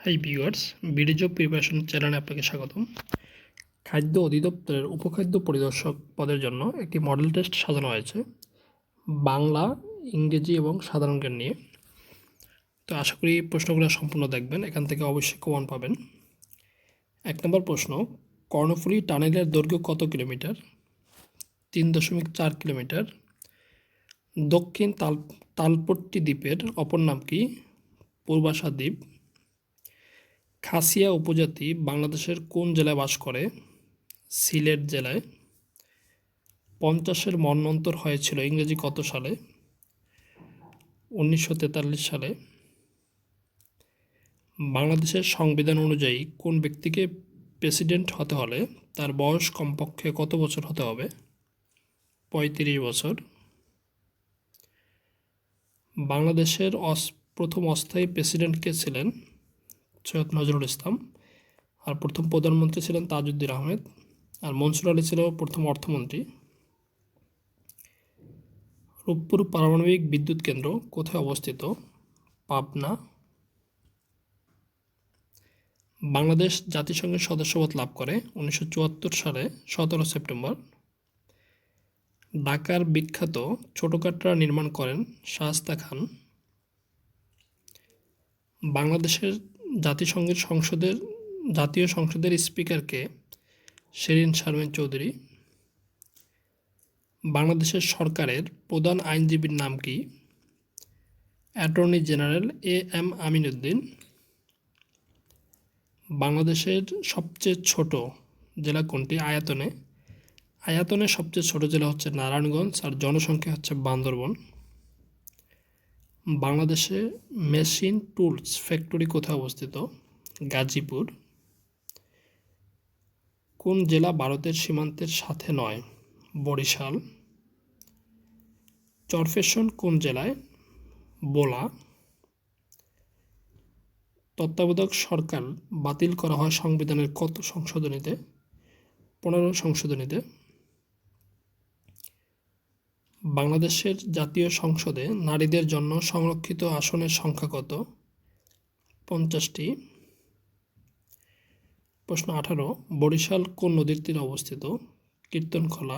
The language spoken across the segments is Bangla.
Hi viewers, BD job preparation চ্যানেলে আপনাকে স্বাগতম। খাদ্য অধিদপ্তরের উপখাদ্য পরিদর্শক পদের জন্য একটি মডেল টেস্ট সাজানো হয়েছে বাংলা, ইংরেজি এবং সাধারণ জ্ঞান নিয়ে। তো আশা করি প্রশ্নগুলো সম্পূর্ণ দেখবেন, এখান থেকে অবশ্যই কমন পাবেন। 1 নম্বর প্রশ্ন, কর্ণফুলী টানেলের দৈর্ঘ্য কত কিলোমিটার? 3.4 কিলোমিটার। দক্ষিণ তালপট্টি দ্বীপের অপর নাম কি? পূর্বাশা দ্বীপ। খাসিয়া উপজাতি বাংলাদেশের কোন জেলায় বাস করে? সিলেট জেলায়। 50-এর মন্বন্তর হয়েছিল ইংরেজি কত সালে? 1943 সালে। বাংলাদেশের সংবিধান অনুযায়ী কোন ব্যক্তিকে প্রেসিডেন্ট হতে হলে তার বয়স কমপক্ষে কত বছর হতে হবে? 35 বছর। বাংলাদেশের প্রথম অস্থায়ী প্রেসিডেন্ট কে ছিলেন? সৈয়দ নজরুল ইসলাম। আর প্রথম প্রধানমন্ত্রী ছিলেন তাজউদ্দিন আহমেদ। আর মনসুর আলী ছিল প্রথম অর্থমন্ত্রী। রূপপুর পারমাণবিক বিদ্যুৎ কেন্দ্র কোথায় অবস্থিত? পাবনা। বাংলাদেশ জাতিসংঘের সদস্যপদ লাভ করে 1974 সালে 17 সেপ্টেম্বর। ঢাকার বিখ্যাত ছোট কাটরা নির্মাণ করেন শায়েস্তা খান। বাংলাদেশের জাতীয় সংসদের স্পিকারকে? শিরীন শারমিন চৌধুরী। বাংলাদেশের সরকারের প্রধান আইনজীবীর নাম কি? Attorney general AM Amin Uddin. বাংলাদেশের সবচেয়ে ছোট জেলা কোনটি আয়তনে? আয়তনে সবচেয়ে ছোট জেলা হচ্ছে নারায়ণগঞ্জ, আর জনসংখ্যা হচ্ছে বান্দরবন। বাংলাদেশে মেশিন টুলস ফ্যাক্টরি কোথায় অবস্থিত? গাজীপুর। কোন জেলা ভারতের সীমান্তের সাথে নয়? বরিশাল। চরফ্যাশন কোন জেলায়? ভোলা। তত্ত্বাবধায়ক সরকার বাতিল করা হয় সংবিধানের কত সংশোধনীতে? 15 সংশোধনীতে। বাংলাদেশের জাতীয় সংসদে নারীদের জন্য সংরক্ষিত আসনের সংখ্যা কত? 50টি। প্রশ্ন 18, বরিশাল কোন নদীর তীরে অবস্থিত? কীর্তনখোলা।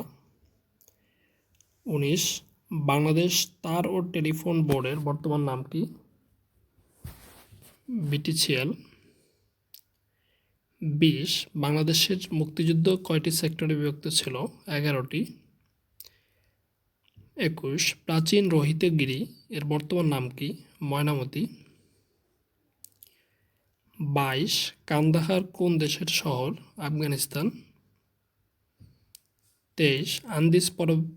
19, বাংলাদেশ তার ও টেলিফোন বোর্ডের বর্তমান নাম কি? BTCL। 20, বাংলাদেশের মুক্তিযুদ্ধ কয়টি সেক্টরে বিভক্ত ছিল? 11টি। 21, প্রাচীন রোহিতগিরি এর বর্তমান নাম কি? ময়নামতি। 22, কান্দাহার কোন দেশের শহর? আফগানিস্তান। 23, আন্দিজ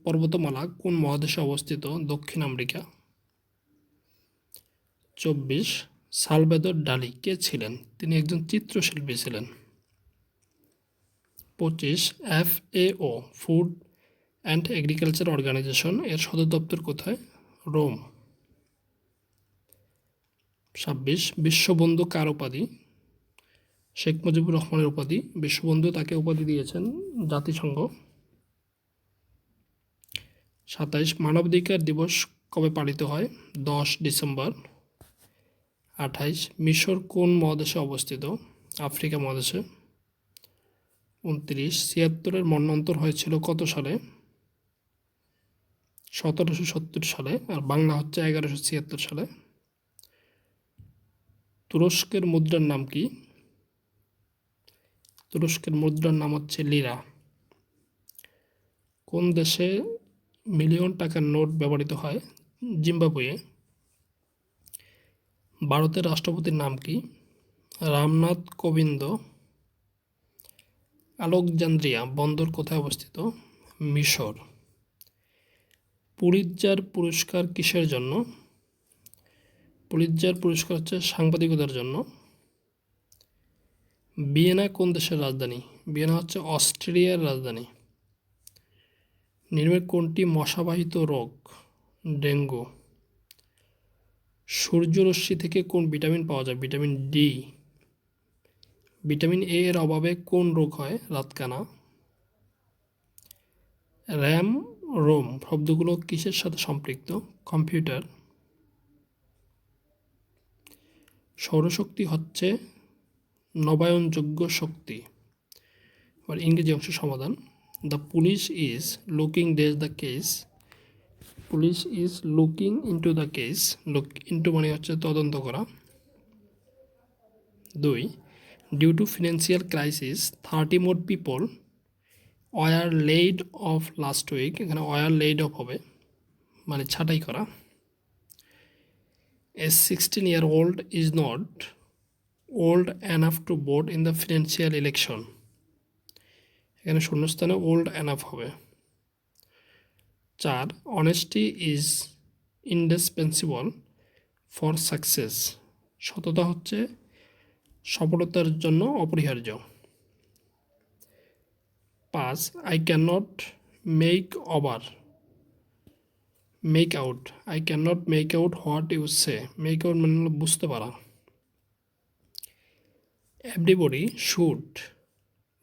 পর্বতমালা কোন মহাদেশে অবস্থিত? দক্ষিণ আমেরিকা। 24, সালভাদর ডালি কে ছিলেন? তিনি একজন চিত্রশিল্পী ছিলেন। 25, FAO food and agriculture organization এর সদর দপ্তর কোথায়? রোম। 26, বিশ্ববন্ধু কার উপাধি? শেখ মুজিবুর রহমানের উপাধি। বিশ্ববন্ধু তাকে উপাধি দিয়েছেন জাতিসংঘ। 27, মানবাধিকার দিবস কবে পালিত হয়? 10 ডিসেম্বর। 28, মিশর কোন মহাদেশে অবস্থিত? আফ্রিকা মহাদেশে। 29, 76-এর মন্বন্তর হয়েছিল কত সালে? 1770 সালে, আর বাংলা হচ্ছে 1176 সালে। তুরস্কের মুদ্রার নাম কি? তুরস্কের মুদ্রার নাম হচ্ছে লিরা। কোন দেশে মিলিয়ন টাকার নোট ব্যবহৃত হয়? জিম্বাবুয়ে। ভারতের রাষ্ট্রপতির নাম কি? রামনাথ কোবিন্দ। আলেকজান্দ্রিয়া বন্দর কোথায় অবস্থিত? মিশর। পুলিৎজার পুরস্কার কিসের জন্য? পুলিৎজার পুরস্কার হচ্ছে সাংবাদিকতার জন্য। ভিয়েনা কোন দেশের রাজধানী? ভিয়েনা হচ্ছে অস্ট্রিয়ার রাজধানী। নিম্নের কোনটি মশাবাহিত রোগ? ডেঙ্গু। সূর্যরশ্মি থেকে কোন ভিটামিন পাওয়া যায়? Vitamin D. ভিটামিন এ এর অভাবে কোন রোগ হয়? রাতকানা। র্যাম, রোম শব্দগুলো কিসের সাথে সম্পৃক্ত? কম্পিউটার। সৌরশক্তি হচ্ছে নবায়নযোগ্য শক্তি। এবার ইংরেজি অংশ সমাধান। The police is looking days the case, police is looking into the case, look into মানে হচ্ছে তদন্ত করা। 2 due to financial crisis 30 more people were laid off last week, এখানে ওয়ার লেইড অফ হবে মানে ছাঁটাই করা। A 16-year-old is not old enough to vote in the financial election, এখানে শূন্যস্থানে old enough হবে। 4 honesty is indispensable for success, সততা হচ্ছে সফলতার জন্য অপরিহার্য। 5 I cannot make out, I cannot make out what you say, make out মানে হলো বুঝতে পারা। Everybody should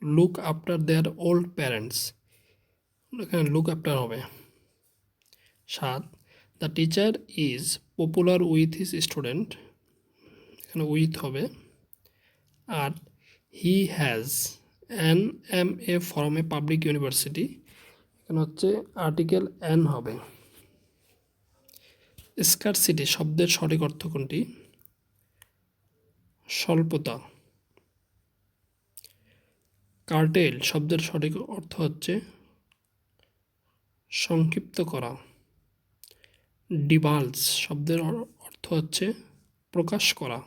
look after their old parents, এখানে look after হবে। 7 the teacher is popular with his student, এখানে with হবে। 8 he has an MA from a public university, এখানে হচ্ছে আর্টিকেল n হবে। স্কারসিটি শব্দের সঠিক অর্থ কোনটি? স্বল্পতা। কার্টেল শব্দের সঠিক অর্থ হচ্ছে সংক্ষিপ্ত করা। ডিভালস শব্দের অর্থ হচ্ছে প্রকাশ করা।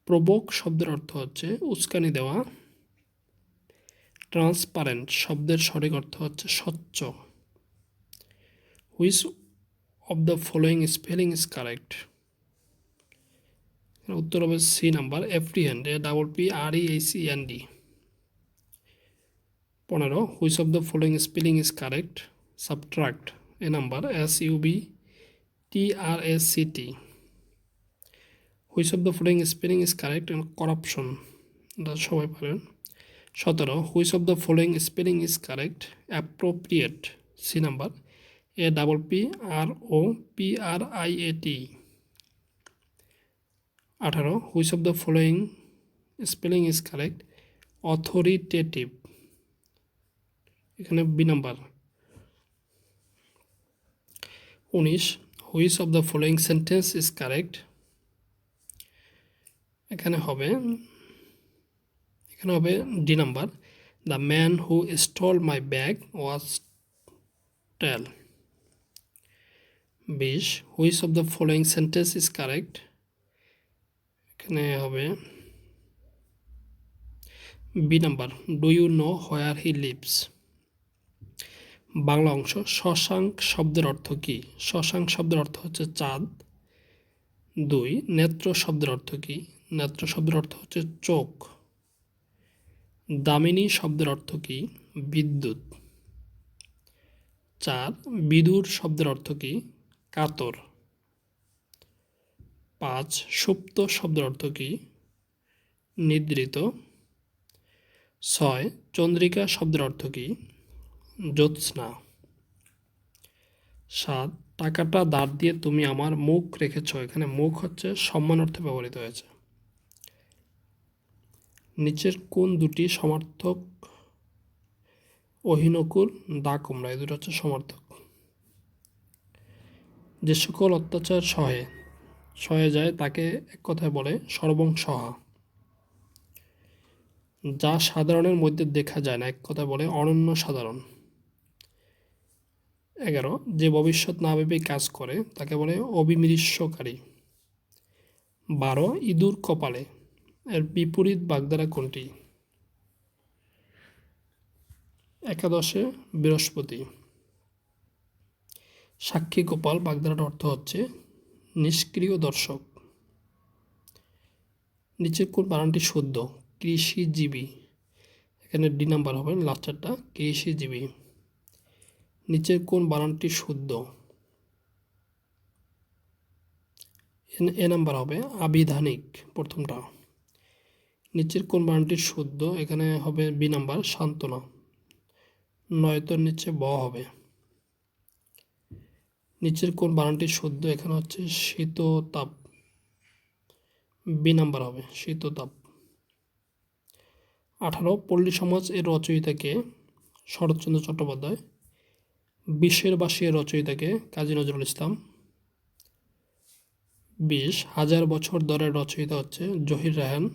প্রবোক শব্দের অর্থ হচ্ছে উস্কানি দেওয়া। ট্রান্সপারেন্ট শব্দের সঠিক অর্থ হচ্ছে স্বচ্ছ। Which of the following spelling is correct? উত্তর হবে C number, apprehend, APPREHEND। 15 which of the following spelling is correct? Subtract, A number, SUBTRACT। Which of the following spelling is correct? Corruption, এটা সবাই পারেন। 17 which of the following spelling is correct? Appropriate, C number, APPROPRIAT। 18 which of the following spelling is correct? Authoritative, এখানে B number. 19 which of the following sentence is correct? এখানে হবে D number, the man who stole my bag was tell. 20 which of the following sentence is correct? এখানে হবে B number, do you know where he lives. Bangla অংশ শশাঙ্ক শব্দের অর্থ কী? শশাঙ্ক শব্দের অর্থ হচ্ছে চাঁদ। 2 নেত্র শব্দের অর্থ কী? নেত্র শব্দের অর্থ হচ্ছে চোখ। দামিনী শব্দের অর্থ কী? বিদ্যুৎ। 4 বিদুর শব্দের অর্থ কী? কাতর। 5 সুপ্ত শব্দের অর্থ কী? নিদ্রিত। 6 চন্দ্রিকা শব্দের অর্থ কী? জ্যোৎস্না। 7 টাকাটা ধার দিয়ে তুমি আমার মুখ রেখেছ, এখানে মুখ হচ্ছে সম্মান অর্থে ব্যবহৃত হয়েছে। নিচের কোন দুটি সমার্থক অহিনকুল দা কুমড়া, এই দুটো হচ্ছে সমার্থক। যে সকল অত্যাচার সহে যায় তাকে এক কথায় বলে সর্বংসহা। যা সাধারণের মধ্যে দেখা যায় না এক কথায় বলে অনন্য সাধারণ। 11 যে ভবিষ্যৎ না ভেবে কাজ করে তাকে বলে অবিমৃষ্যকারী। 12 ইঁদুর কপালে, এর বিপরীত বাগধারা কোনটি? একাদশে বৃহস্পতি। সাক্ষী গোপাল বাগধারার অর্থ হচ্ছে নিষ্ক্রিয় দর্শক। নিচের কোন বানানটি শুদ্ধ? কৃষিজীবী, এখানে ডি নাম্বার হবে লাস্টারটা, কৃষিজীবী। নিচের কোন বানানটি শুদ্ধ? এ নাম্বার হবে আবিধানিক, প্রথমটা। নিচের কোন বানানটি শুদ্ধ? এখানে হবে বি নাম্বার, সান্ত্বনা। নয়তর নিচে ব হবে। নিচের কোন বানানটি শুদ্ধ? এখানে হচ্ছে শীততাপ, বি নাম্বার হবে শীততাপ। 18 পল্লী সমাজ এর রচয়িতাকে শরৎচন্দ্র চট্টোপাধ্যায়। বিশ্বের বাঁশি এর রচয়িতাকে কাজী নজরুল ইসলাম। 20 হাজার বছর দরের রচয়িতা হচ্ছে জহির রায়হান।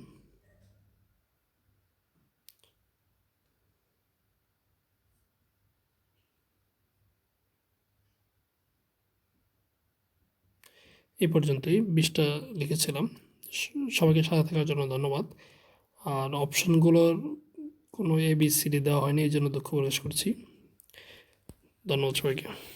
এই পর্যন্তই 20টা লিখেছিলাম। সবাইকে সাথে থাকার জন্য ধন্যবাদ। আর অপশনগুলোর কোনো ABCD দেওয়া হয়নি, এই জন্য দুঃখ প্রকাশ করছি। ধন্যবাদ সবাইকে।